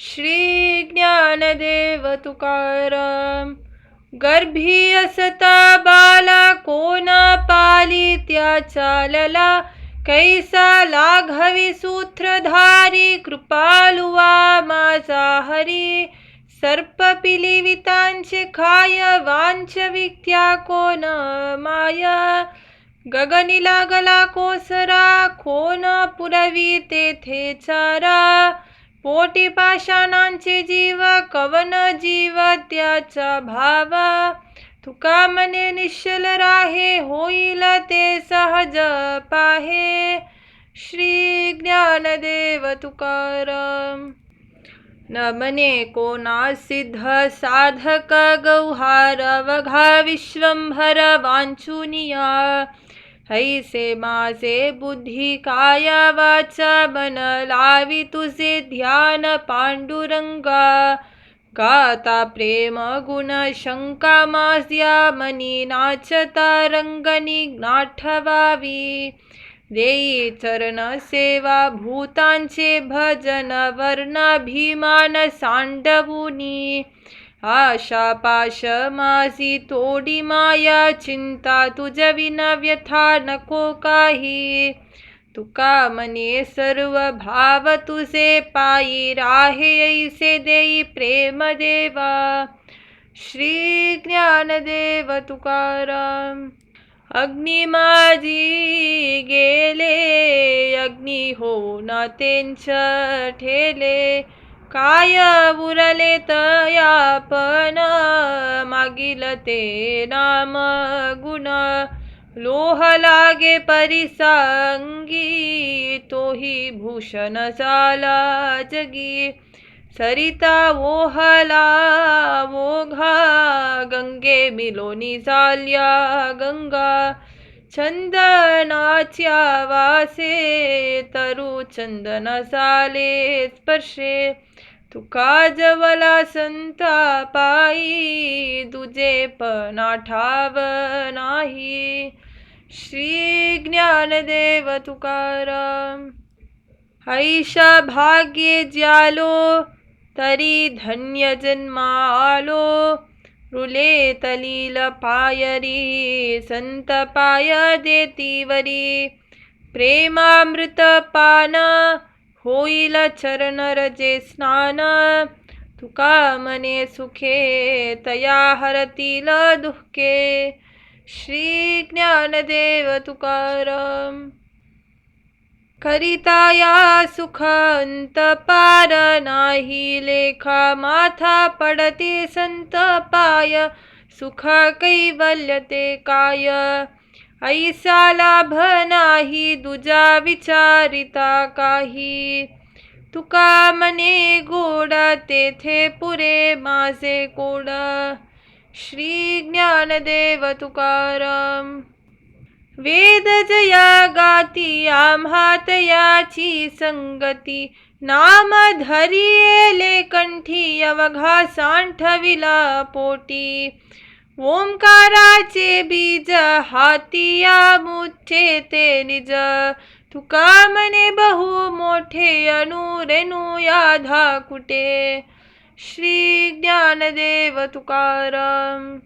श्री ज्ञानदेव तुकाराम. गर्भी असता बाला कोण पाली त्याचा लला, कैसा लाघवी सूत्रधारी कृपालुवा माझा हरी. सर्प पिलिवितांचे खाय वांच विद्या कोण माया, गगनी लागला कोसरा कोण पुरवी तेथे चारा. पोटी पाषाणांचे जीव कवन जीव त्याचा भाव, तुका मने निश्चल राहे होईल ते सहज पाहे. श्री ज्ञानदेव तुकाराम. न मने कोणा सिद्ध साधक गौहार अवघा विश्वंभर वांचुनिया. हैसे माझे बुद्धी काय वाचा मन लावी तुझे ध्यान पांडुरंगा. गाता प्रेम गुण शंका माझ्या मनी नाचता रंगनी नाठवावी. देई चरण सेवा भूतांचे भजन वर्णाभिमान सांडवुनी. आशा पाश माझी तोडी माया चिंता तुझविन व्यथा नको काही. तुका मने सर्व भाव तुझे पायी राहे ऐसे देई प्रेम देवा. श्री ज्ञानदेव तुकाराम. अग्नी माझी गेले अग्नी होऊन तेंच ठेले. काय उरले तयापन मागील ते नाम गुण. लोह लागे परिसांगी तोही भूषण झाला जगी. सरिता ओहला ओघा गंगे मिलोनी झाल्या गंगा. चंदनाच्या वासे तरु चंदन झाले स्पर्शे. तुका जवला संता पायी तुझे पण ठाव नाही. श्री ज्ञानदेव तुकाराम. ऐशा भाग्ये ज्यालो तरी धन्य जन्मा आलो. रुले तलील पायरी संत पाय देतीवरी. प्रेमामृत पान होईल चरण रजे स्नान. तुका मने सुखे तया हरतील दुःखे. श्री ज्ञानदेव तुकाराम. करिता या सुख अंत पार नाही लेखा माथा पडते संत पाय. सुख कैवल्य ते काय ऐसा लाभ नाही दुजा विचारिता काही. तुका मने गोड तेथे पुरे माझे कोड. श्री ज्ञानदेव तुकाराम. वेद जया गाती आम्हात याची संगती. नाम धरियेले कंठी अवघा सांठविला पोटी. ओंकाराचे बीज हातिया मुठे ते निज. तुका मने बहु मोठे अनुरेनु याधा कुटे. श्री ज्ञानदेव तुकाराम.